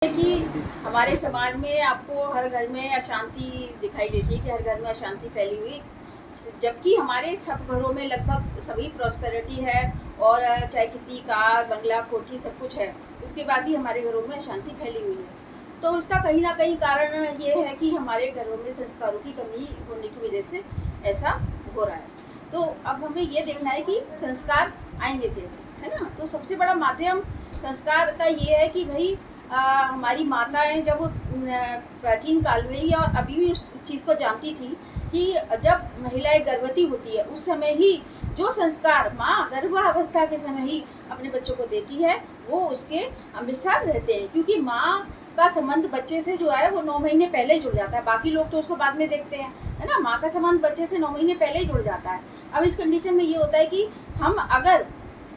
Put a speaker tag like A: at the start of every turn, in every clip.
A: कि हमारे समाज में आपको हर घर में अशांति दिखाई देती है कि हर घर में अशांति फैली हुई, जबकि हमारे सब घरों में लगभग सभी प्रॉस्पेरिटी है और चाहे कितनी कार बंगला कोठी सब कुछ है, उसके बाद भी हमारे घरों में अशांति फैली हुई है। तो उसका कहीं ना कहीं कारण ये है कि हमारे घरों में संस्कारों की कमी होने की वजह से ऐसा हो रहा है। तो अब हमें ये देखना है कि संस्कार आएंगे कैसे, है ना। तो सबसे बड़ा माध्यम संस्कार का ये है कि भाई हमारी माताएं जब प्राचीन काल में ही और अभी भी उस चीज़ को जानती थी कि जब महिलाएं गर्भवती होती है उस समय ही जो संस्कार माँ गर्भावस्था के समय ही अपने बच्चों को देती है वो उसके हमेशा रहते हैं, क्योंकि माँ का संबंध बच्चे से जो है वो 9 महीने पहले ही जुड़ जाता है। बाकी लोग तो उसको बाद में देखते हैं, है ना। माँ का संबंध बच्चे से 9 महीने पहले ही जुड़ जाता है। अब इस कंडीशन में ये होता है कि हम अगर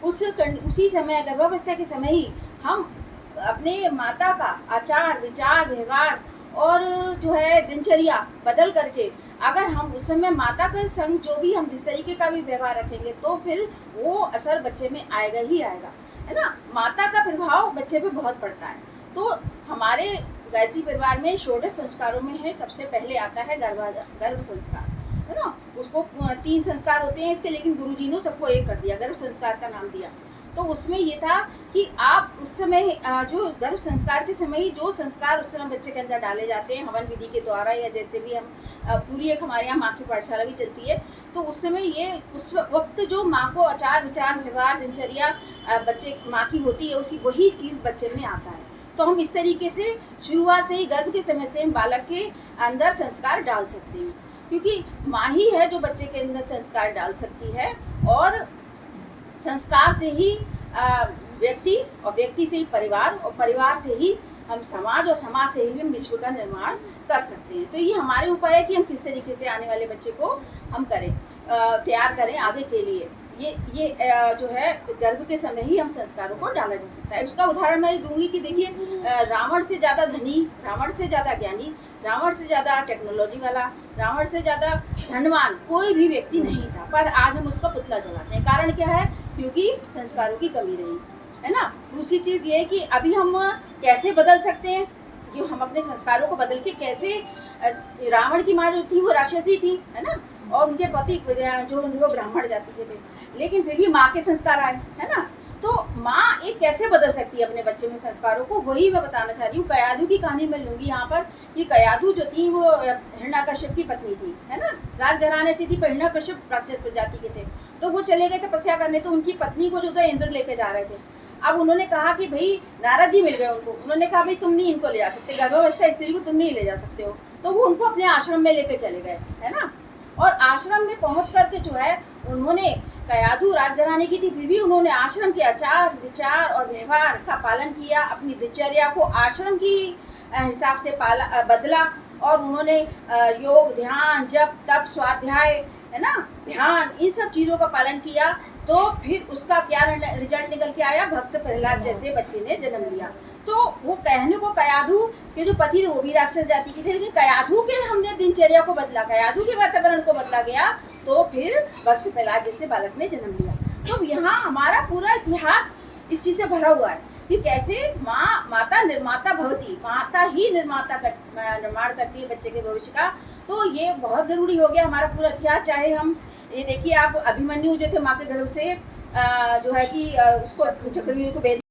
A: उसी समय गर्भावस्था के समय ही हम अपने माता का आचार विचार व्यवहार और जो है दिनचर्या बदल करके अगर हम उस समय माता के संग जो भी हम जिस तरीके का भी व्यवहार रखेंगे तो फिर वो असर बच्चे में आएगा ही आएगा, है ना। माता का प्रभाव बच्चे पे बहुत पड़ता है। तो हमारे गायत्री परिवार में षोडश संस्कारों में है, सबसे पहले आता है गर्भ संस्कार, है ना। उसको 3 संस्कार होते हैं इसके, लेकिन गुरुजी ने सबको एक कर दिया, गर्भ संस्कार का नाम दिया। तो उसमें ये था कि आप उस समय जो गर्भ संस्कार के समय ही जो संस्कार उस समय बच्चे के अंदर डाले जाते हैं हवन विधि के द्वारा, या जैसे भी हम पूरी एक हमारे यहाँ माँ की पाठशाला भी चलती है, तो उस समय ये उस वक्त जो माँ को आचार विचार व्यवहार दिनचर्या बच्चे माँ की होती है उसी वही चीज़ बच्चे में आता है। तो हम इस तरीके से शुरुआत से ही गर्भ के समय से बालक के अंदर संस्कार डाल सकते हैं, क्योंकि माँ ही है जो बच्चे के अंदर संस्कार डाल सकती है। और संस्कार से ही व्यक्ति और व्यक्ति से ही परिवार और परिवार से ही हम समाज और समाज से ही हम विश्व का निर्माण कर सकते हैं। तो ये हमारे ऊपर है कि हम किस तरीके से आने वाले बच्चे को हम करें, तैयार करें आगे के लिए। ये जो है गर्भ के समय ही हम संस्कारों को डाला जा सकता है। उसका उदाहरण मैं दूंगी कि देखिए रावण से ज़्यादा धनी, रावण से ज़्यादा ज्ञानी, रावण से ज़्यादा टेक्नोलॉजी वाला, रावण से ज़्यादा धनवान कोई भी व्यक्ति नहीं था, पर आज हम उसका पुतला जलाते हैं। कारण क्या है? क्योंकि संस्कारों की कमी रही, है ना। दूसरी चीज़ ये है कि अभी हम कैसे बदल सकते हैं, जो हम अपने संस्कारों को बदल के कैसे, रावण की माँ जो थी वो राक्षसी थी, है ना, और उनके पति जो वो ब्राह्मण जाति के थे, लेकिन फिर भी माँ के संस्कार आए, है ना। तो माँ एक कैसे बदल सकती है अपने बच्चे में संस्कारों को, वही मैं बताना चाह रही हूँ। कयाधु की कहानी मैं लूंगी यहाँ पर कि कयाधु जो थी वो हिरण्यकश्यप की पत्नी थी, है ना, राजघराने से थी, पर हिरण्यकश्यप राक्षस प्रजाति के थे। तो वो चले गए तपस्या करने, तो उनकी पत्नी को जो था इंद्र लेके जा रहे थे। अब उन्होंने कहा कि भाई नारद जी मिल गए उनको, उन्होंने कहा भाई तुम नहीं इनको ले जा सकते, गर्भावस्था स्त्री को तुम नहीं ले जा सकते हो। तो वो उनको अपने आश्रम में लेके चले गए, है ना। और आश्रम में पहुंच करके जो है उन्होंने, कयाधु राजघराने की थी, फिर भी उन्होंने आश्रम के आचार विचार और व्यवहार का पालन किया, अपनी दिनचर्या को आश्रम की हिसाब से बदला। और उन्होंने योग ध्यान जप तप स्वाध्याय, है ना, ध्यान, इन सब चीज़ों का पालन किया। तो फिर उसका क्या रिजल्ट निकल के आया? भक्त प्रहलाद जैसे बच्चे ने जन्म लिया। तो वो कहने को कयाधु के जो पति थे वो भी राक्षस जाति के थे, लेकिन कयाधु के हमने दिनचर्या को बदला, कयाधु के वातावरण को बदला गया, तो फिर भक्त प्रहलाद जैसे बालक ने जन्म लिया। तो यहाँ हमारा पूरा इतिहास इस चीज़ से भरा हुआ है कि कैसे माता निर्माता भवती, माता ही निर्माण करती है बच्चे के भविष्य का। तो ये बहुत ज़रूरी हो गया हमारा पूरा इतिहास। चाहे हम ये देखिए, आप अभिमन्यु जो थे माँ के गर्भ से जो है कि उसको चक्रव्यूह को